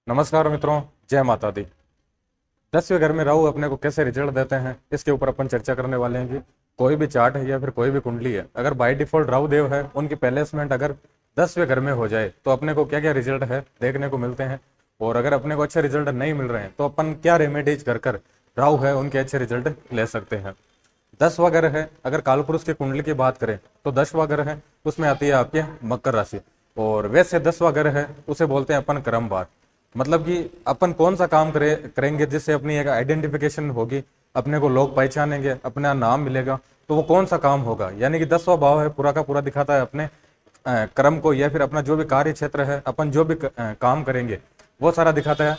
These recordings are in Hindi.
नमस्कार मित्रों, जय माता दी। 10वें घर में राहु अपने को कैसे रिजल्ट देते हैं, इसके ऊपर अपन चर्चा करने वाले हैं कि कोई भी चार्ट है या फिर कोई भी कुंडली है, अगर बाय डिफॉल्ट राहु देव है, उनकी प्लेसमेंट अगर 10वें घर में हो जाए तो अपने को क्या क्या रिजल्ट है देखने को मिलते हैं। और अगर अपने को अच्छे रिजल्ट नहीं मिल रहे हैं तो अपन क्या रेमेडीज कर कर राहु है उनके अच्छे रिजल्ट ले सकते हैं। 10वां घर है, अगर कालपुरुष की कुंडली की बात करें तो 10वां घर है, उसमें आती है आपके मकर राशि। और वैसे 10वां घर है उसे बोलते हैं अपन क्रमवार, मतलब कि अपन कौन सा काम करेंगे जिससे अपनी एक आइडेंटिफिकेशन होगी, अपने को लोग पहचानेंगे, अपना नाम मिलेगा, तो वो कौन सा काम होगा। यानी कि 10वां भाव है पूरा का पूरा दिखाता है अपने कर्म को, या फिर अपना जो भी कार्य क्षेत्र है, अपन जो भी काम करेंगे वो सारा दिखाता है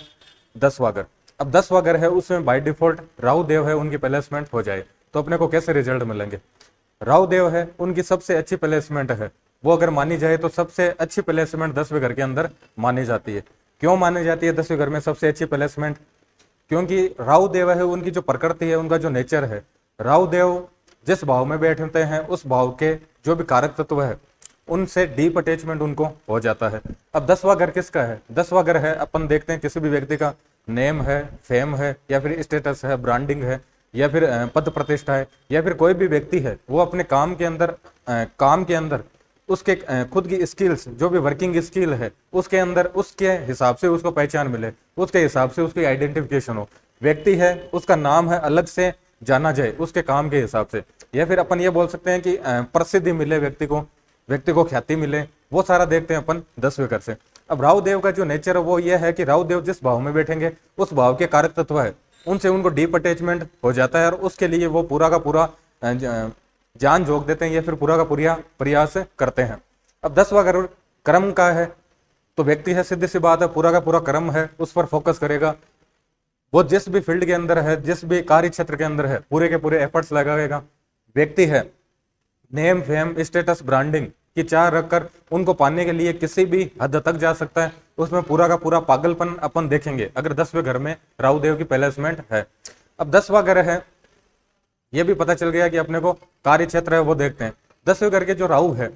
10वां घर। अब 10वां घर है उसमें बाय डिफॉल्ट राहु देव है, उनकी प्लेसमेंट हो जाए तो अपने को कैसे रिजल्ट मिलेंगे। राहु देव है, उनकी सबसे अच्छी प्लेसमेंट है, वो अगर मानी जाए तो सबसे अच्छी प्लेसमेंट 10वें घर के अंदर मानी जाती है। क्यों मानी जाती है 10वें घर में सबसे अच्छी प्लेसमेंट? क्योंकि राहु देव है, उनकी जो प्रकृति है, उनका जो नेचर है, राहु देव जिस भाव में बैठते हैं उस भाव के जो भी कारक तत्व है उनसे डीप अटैचमेंट उनको हो जाता है। अब 10वां घर किसका है? 10वां घर है, अपन देखते हैं किसी भी व्यक्ति का नेम है, फेम है, या फिर स्टेटस है, ब्रांडिंग है, या फिर पद प्रतिष्ठा है, या फिर कोई भी व्यक्ति है वो अपने काम के अंदर उसके खुद की स्किल्स, जो भी वर्किंग स्किल है उसके अंदर उसके हिसाब से उसको पहचान मिले, उसके हिसाब से उसकी आइडेंटिफिकेशन हो। व्यक्ति है उसका नाम है अलग से जाना जाए उसके काम के हिसाब से, या फिर अपन ये बोल सकते हैं कि प्रसिद्धि मिले व्यक्ति को ख्याति मिले, वो सारा देखते हैं अपन 10वें घर से। अब राहु देव का जो नेचर है वो ये है कि राहु देव जिस भाव में बैठेंगे उस भाव के कारक तत्व है उनसे उनको डीप अटैचमेंट हो जाता है, और उसके लिए वो पूरा का पूरा जान झोंक देते हैं या फिर पूरा का पूरा प्रयास करते हैं। अब 10वां घर कर्म का है, तो व्यक्ति है, सीधी सी बात है, पूरा का पूरा कर्म है, उस पर फोकस करेगा। वो जिस भी फील्ड के अंदर है, जिस भी कार्य क्षेत्र के अंदर है, पूरे के पूरे एफर्ट्स लगाएगा। व्यक्ति है नेम फेम स्टेटस ब्रांडिंग की चाह रखकर उनको पाने के लिए किसी भी हद तक जा सकता है, उसमें पूरा का पूरा पागलपन अपन देखेंगे अगर 10वें घर में राहु देव की प्लेसमेंट है। अब 10वां घर है, ये भी पता चल गया कि अपने को कार्य क्षेत्र है वो देखते हैं। 10वें घर के जो राहु है,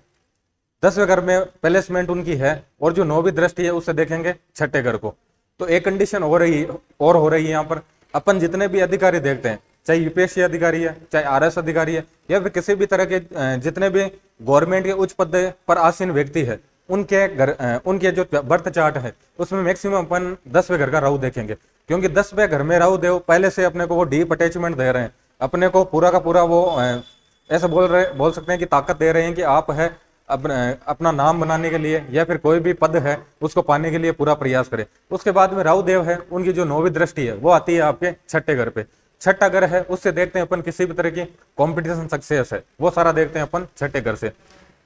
10वें घर में प्लेसमेंट उनकी है, और जो 9वीं दृष्टि है उससे देखेंगे छठे घर को। तो एक कंडीशन हो रही है यहाँ पर, अपन जितने भी अधिकारी देखते हैं, चाहे यूपीएससी अधिकारी है, चाहे आरएस अधिकारी है, या फिर किसी भी तरह के जितने भी गवर्नमेंट के उच्च पद पर आसीन व्यक्ति है, उनके जो बर्थ चार्ट है उसमें मैक्सिमम अपन 10वें घर का राहु देखेंगे। क्योंकि 10वें घर में राहु देव पहले से अपने को वो डीप अटैचमेंट दे रहे हैं, अपने को पूरा का पूरा वो ऐसा बोल सकते हैं कि ताकत दे रहे हैं कि आप है अपना नाम बनाने के लिए या फिर कोई भी पद है उसको पाने के लिए पूरा प्रयास करें। उसके बाद में राहु देव है, उनकी जो 9वीं दृष्टि है वो आती है आपके छठे घर पे। छठा घर है, उससे देखते हैं अपन किसी भी तरह की कॉम्पिटिशन सक्सेस है, वो सारा देखते हैं अपन छठे घर से।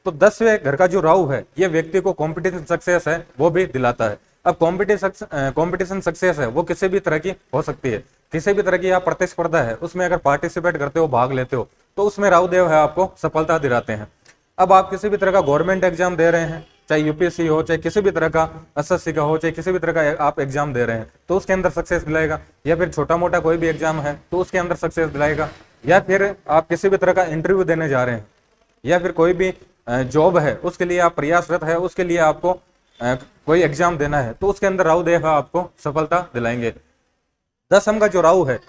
तो 10वें घर का जो राहु है ये व्यक्ति को कॉम्पिटिशन सक्सेस है वो भी दिलाता है। अब कॉम्पिटिशन सक्सेस है वो किसी भी तरह की हो सकती है, किसी भी तरह की आप प्रतिस्पर्धा है उसमें अगर पार्टिसिपेट करते हो, भाग लेते हो, तो उसमें राहु देव है आपको सफलता दिलाते हैं। अब आप किसी भी तरह का गवर्नमेंट एग्जाम दे रहे हैं, चाहे यूपीएससी हो, चाहे किसी भी तरह का एसएससी का हो, चाहे किसी भी तरह का आप एग्जाम दे रहे हैं तो उसके अंदर सक्सेस दिलाएगा, या फिर छोटा मोटा कोई भी एग्जाम है तो उसके अंदर सक्सेस दिलाएगा, या फिर आप किसी भी तरह का इंटरव्यू देने जा रहे हैं, या फिर कोई भी जॉब है उसके लिए आप प्रयासरत है, उसके लिए आपको कोई एग्जाम देना है, तो उसके अंदर राहु देव आपको सफलता दिलाएंगे। 10वां का जो राहु है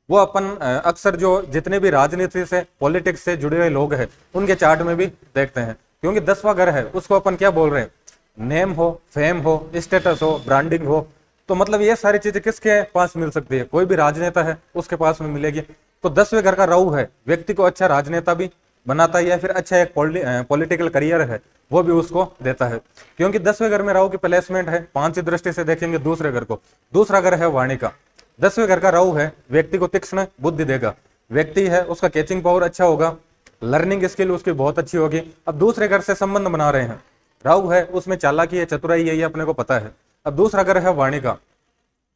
वो अपन अक्सर जो जितने भी राजनीति से पॉलिटिक्स से जुड़े हुए लोग हैं उनके चार्ट में भी देखते हैं। क्योंकि 10वां घर है उसको अपन क्या बोल रहे हैं, नेम हो, फेम हो, स्टेटस हो, ब्रांडिंग हो, तो मतलब ये सारी चीजें किसके पास मिल सकती है? कोई भी राजनेता है उसके पास में मिलेगी। तो 10वें घर का राहु है व्यक्ति को अच्छा राजनेता भी बनाता है, या फिर अच्छा एक पॉलिटिकल करियर है वो भी उसको देता है। क्योंकि 10वें घर में राहु की प्लेसमेंट है, 5वीं दृष्टि से देखेंगे दूसरे घर को, दूसरा घर है वाणी का। 10वें घर का राहु है व्यक्ति को तीक्ष्ण बुद्धि देगा, व्यक्ति है उसका कैचिंग पावर अच्छा होगा, लर्निंग स्किल उसकी बहुत अच्छी होगी। अब दूसरे घर से संबंध बना रहे हैं, राहु है उसमें चालाकी है, चतुराई है, ये अपने को पता है। अब दूसरा घर है वाणी का,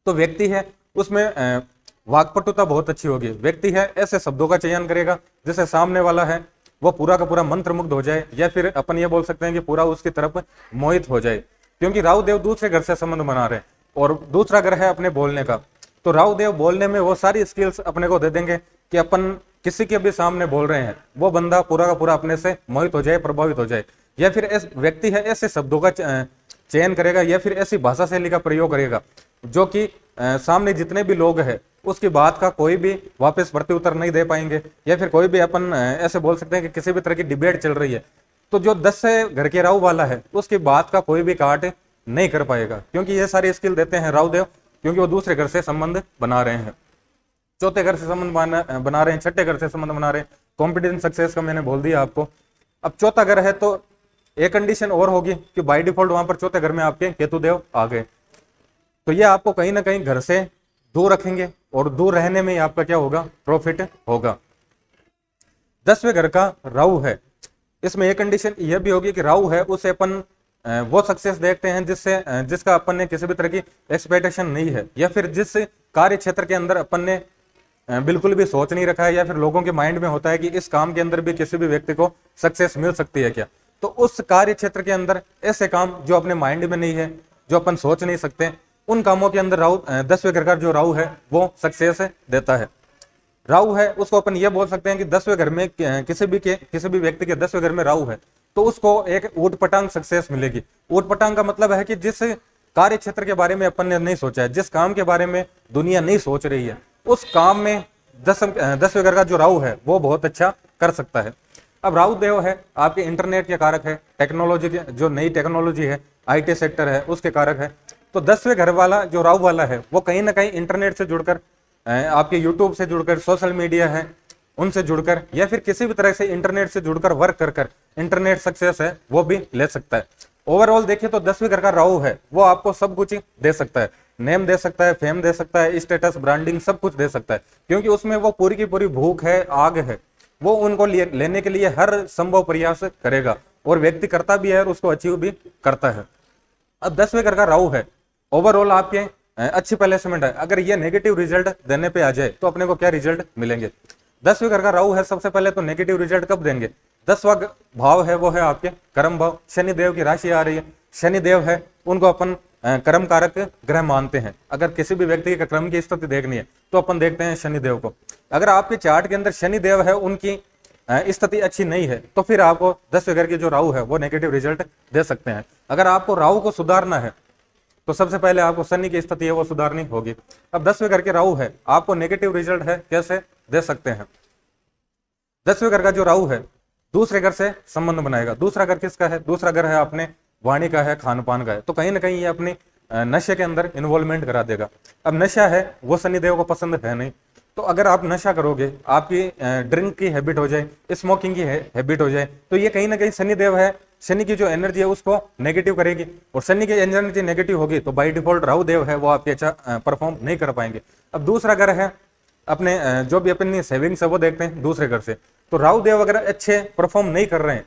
तो व्यक्ति है उसमें वाक्पटुता बहुत अच्छी होगी, व्यक्ति है ऐसे शब्दों का चयन करेगा जिससे सामने वाला है वो पूरा का पूरा मंत्रमुग्ध हो जाए, या फिर अपन ये बोल सकते हैं कि पूरा उसकी तरफ मोहित हो जाए। क्योंकि राहु देव दूसरे घर से संबंध बना रहे हैं, और दूसरा घर है अपने बोलने का, तो राहु देव बोलने में वो सारी स्किल्स अपने को दे देंगे कि अपन किसी के भी सामने बोल रहे हैं वो बंदा पूरा का पूरा अपने से मोहित हो जाए, प्रभावित हो जाए, या फिर व्यक्ति है ऐसे शब्दों का चयन करेगा या फिर ऐसी भाषा शैली का प्रयोग करेगा जो कि सामने जितने भी लोग हैं उसकी बात का कोई भी वापस प्रत्युत्तर नहीं दे पाएंगे, या फिर कोई भी अपन ऐसे बोल सकते हैं कि किसी भी तरह की डिबेट चल रही है तो जो 10 से घर के राहु वाला है उसकी बात का कोई भी काट नहीं कर पाएगा, क्योंकि ये सारी स्किल देते हैं राहु देव, क्योंकि वो दूसरे घर से संबंध बना रहे हैं, चौथे घर से संबंध बना रहे हैं, छठे घर से संबंध बना रहे हैं। कॉम्पिटिशन सक्सेस का मैंने बोल दिया आपको। अब चौथा घर है तो एक कंडीशन और होगी कि बाय डिफॉल्ट वहां पर चौथे घर में आपके केतु देव आ गए, तो ये आपको कहीं ना कहीं घर से दूर रखेंगे और दूर रहने में ही आपका क्या होगा, प्रॉफिट होगा। 10वें घर का राहु है, इसमें एक कंडीशन यह भी होगी कि राहु है उसे अपन वो सक्सेस देखते हैं जिसका अपन ने किसी भी तरह की एक्सपेक्टेशन नहीं है, या फिर जिस कार्य क्षेत्र के अंदर अपन ने बिल्कुल भी सोच नहीं रखा है, या फिर लोगों के माइंड में होता है कि इस काम के अंदर भी किसी भी व्यक्ति को सक्सेस मिल सकती है क्या, तो उस कार्य क्षेत्र के अंदर ऐसे काम जो अपने माइंड में नहीं है, जो अपन सोच नहीं सकते, उन कामों के अंदर राहु 10वें घर का जो राहु है वो सक्सेस देता है। राहु है उसको अपन ये बोल सकते हैं कि 10वें घर में किसी भी व्यक्ति के 10वें घर में राहु है तो उसको एक ऊट पटांग सक्सेस मिलेगी। ऊट पटांग का मतलब है कि जिस कार्य क्षेत्र के बारे में अपन ने नहीं सोचा है, जिस काम के बारे में दुनिया नहीं सोच रही है, उस काम में 10वें घर का जो राहु है वो बहुत अच्छा कर सकता है। अब राहु देव है आपके इंटरनेट के कारक है, टेक्नोलॉजी के जो नई टेक्नोलॉजी है, IT सेक्टर है उसके कारक है। तो 10वें घर वाला जो राहु वाला है वो कहीं ना कहीं इंटरनेट से जुड़कर, आपके यूट्यूब से जुड़कर, सोशल मीडिया है उनसे जुड़कर, या फिर किसी भी तरह से इंटरनेट से जुड़कर वर्क कर इंटरनेट सक्सेस है वो भी ले सकता है। ओवरऑल देखिए तो 10वें घर का राहु है वो आपको सब कुछ दे सकता है, नेम दे सकता है, फेम दे सकता है, स्टेटस, ब्रांडिंग सब कुछ दे सकता है, क्योंकि उसमें वो पूरी की पूरी भूख है, आग है, वो उनको लेने के लिए हर संभव प्रयास करेगा और व्यक्ति करता भी है और उसको अचीव भी करता है। अब 10वें घर का राहु है ओवरऑल आपके अच्छी प्लेसमेंट है, अगर ये नेगेटिव रिजल्ट देने पे आ जाए तो अपने को क्या रिजल्ट मिलेंगे। 10वें घर का राहु है सबसे पहले तो नेगेटिव रिजल्ट कब देंगे, 10वां भाव है वो है आपके कर्म भाव, शनि देव की राशि आ रही है, शनि देव है उनको अपन कर्म कारक ग्रह मानते हैं। अगर किसी भी व्यक्ति के कर्म की स्थिति देखनी है तो अपन देखते हैं शनि देव को। अगर आपके चार्ट के अंदर शनि देव है उनकी स्थिति अच्छी नहीं है तो फिर आपको 10वें घर की जो राहु है वो नेगेटिव रिजल्ट दे सकते हैं। अगर आपको राहु को सुधारना है तो सबसे पहले आपको शनि की स्थिति है वो सुधारनी होगी। अब 10वें घर के राहु है आपको नेगेटिव रिजल्ट है कैसे दे सकते हैं। 10वें घर का जो राहु है दूसरे घर से संबंध बनाएगा। दूसरा घर किसका है, दूसरा घर है अपने वाणी का है, खान पान का है, तो कहीं ना कहीं ये अपनी नशे के अंदर इन्वॉल्वमेंट करा देगा। अब नशा है वो शनि देव को पसंद है नहीं, तो अगर आप नशा करोगे, आपकी ड्रिंक की हैबिट हो जाए, स्मोकिंग की हैबिट हो जाए, तो ये कहीं ना कहीं शनि देव है, शनि की जो एनर्जी है उसको नेगेटिव करेगी, और शनि की एनर्जी नेगेटिव होगी तो बाय डिफॉल्ट राहु देव है वो आपके अच्छा परफॉर्म नहीं कर पाएंगे। अब दूसरा घर है अपने जो भी अपनी सेविंग्स है वो देखते हैं दूसरे घर से, तो राहु देव अगर अच्छे परफॉर्म नहीं कर रहे हैं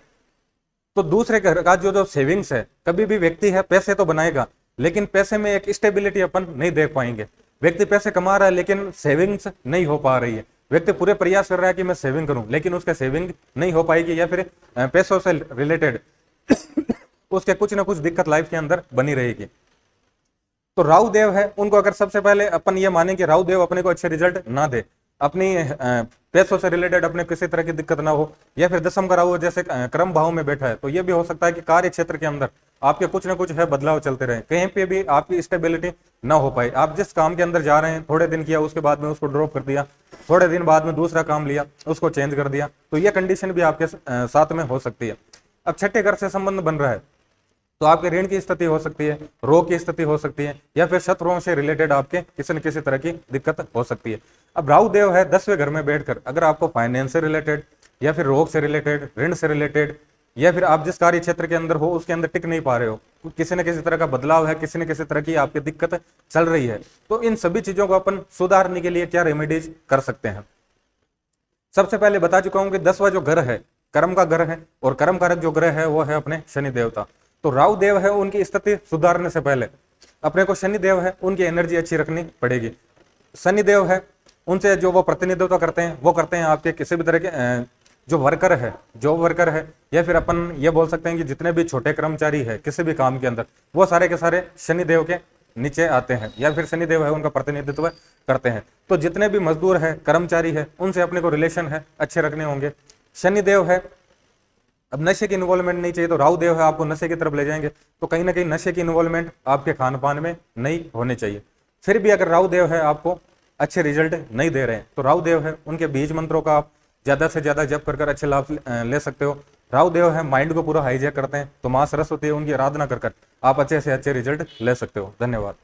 तो दूसरे घर का जो सेविंग्स है, कभी भी व्यक्ति है पैसे तो बनाएगा लेकिन पैसे में एक स्टेबिलिटी अपन नहीं देख पाएंगे। व्यक्ति पैसे कमा रहा है लेकिन सेविंग्स नहीं हो पा रही है, व्यक्ति पूरे प्रयास कर रहा है कि मैं सेविंग करूं लेकिन उसका सेविंग नहीं हो पाएगी, या फिर पैसों से रिलेटेड उसके कुछ ना कुछ दिक्कत लाइफ के अंदर बनी रहेगी। तो राहु देव है उनको अगर सबसे पहले अपन ये माने कि राहु देव अपने को अच्छे रिजल्ट ना दे, अपनी पैसों से रिलेटेड अपने किसी तरह की दिक्कत ना हो, या फिर 10वां का राहु जैसे क्रम भाव में बैठा है तो ये भी हो सकता है कि कार्य क्षेत्र के अंदर आपके कुछ ना कुछ है बदलाव चलते रहे, कहीं पे भी आपकी स्टेबिलिटी ना हो पाए। आप जिस काम के अंदर जा रहे हैं थोड़े दिन किया उसके बाद में उसको ड्रॉप कर दिया, थोड़े दिन बाद में दूसरा काम लिया उसको चेंज कर दिया, तो ये कंडीशन भी आपके साथ में हो सकती है। अब छठे घर से संबंध बन रहा है तो आपके ऋण की स्थिति हो सकती है, रोग की स्थिति हो सकती है, या फिर शत्रुओं से रिलेटेड आपके किसी न किसी तरह की दिक्कत हो सकती है। अब राहु देव है 10वें घर में बैठकर अगर आपको फाइनेंस से रिलेटेड, या फिर रोग से रिलेटेड, ऋण से रिलेटेड, या फिर आप जिस कार्य क्षेत्र के अंदर हो उसके अंदर टिक नहीं पा रहे हो, किसी न किसी तरह का बदलाव है, किसी न किसी तरह की आपकी दिक्कत चल रही है, तो इन सभी चीजों को अपन सुधारने के लिए क्या रेमेडीज कर सकते हैं। सबसे पहले बता चुका हूं कि 10वां जो घर है कर्म का घर है, और कर्म कारक जो ग्रह है वो है अपने शनि देवता। तो राहु देव है उनकी स्थिति सुधारने से पहले अपने को शनि देव है उनकी एनर्जी अच्छी रखनी पड़ेगी। शनि देव है उनसे जो वो प्रतिनिधित्व करते हैं वो करते हैं आपके किसी भी तरह के जो वर्कर है, जॉब वर्कर है, या फिर अपन ये बोल सकते हैं कि जितने भी छोटे कर्मचारी है किसी भी काम के अंदर वो सारे के सारे शनि देव के नीचे आते हैं, या फिर शनि देव है उनका प्रतिनिधित्व करते हैं। तो जितने भी मजदूर है, कर्मचारी है, उनसे अपने को रिलेशन है अच्छे रखने होंगे। शनि देव है अब नशे की इन्वॉल्वमेंट नहीं चाहिए, तो राहु देव है आपको नशे की तरफ ले जाएंगे, तो कहीं ना कहीं नशे की इन्वॉल्वमेंट आपके खान पान में नहीं होनी चाहिए। फिर भी अगर राहु देव है आपको अच्छे रिजल्ट नहीं दे रहे हैं, तो राहु देव है उनके बीज मंत्रों का आप ज्यादा से ज्यादा जप कर अच्छे लाभ ले सकते हो। राहु देव है माइंड को पूरा हाईजैक करते हैं, तो माँ सरस्वती है उनकी आराधना कर आप अच्छे से अच्छे रिजल्ट ले सकते हो। धन्यवाद।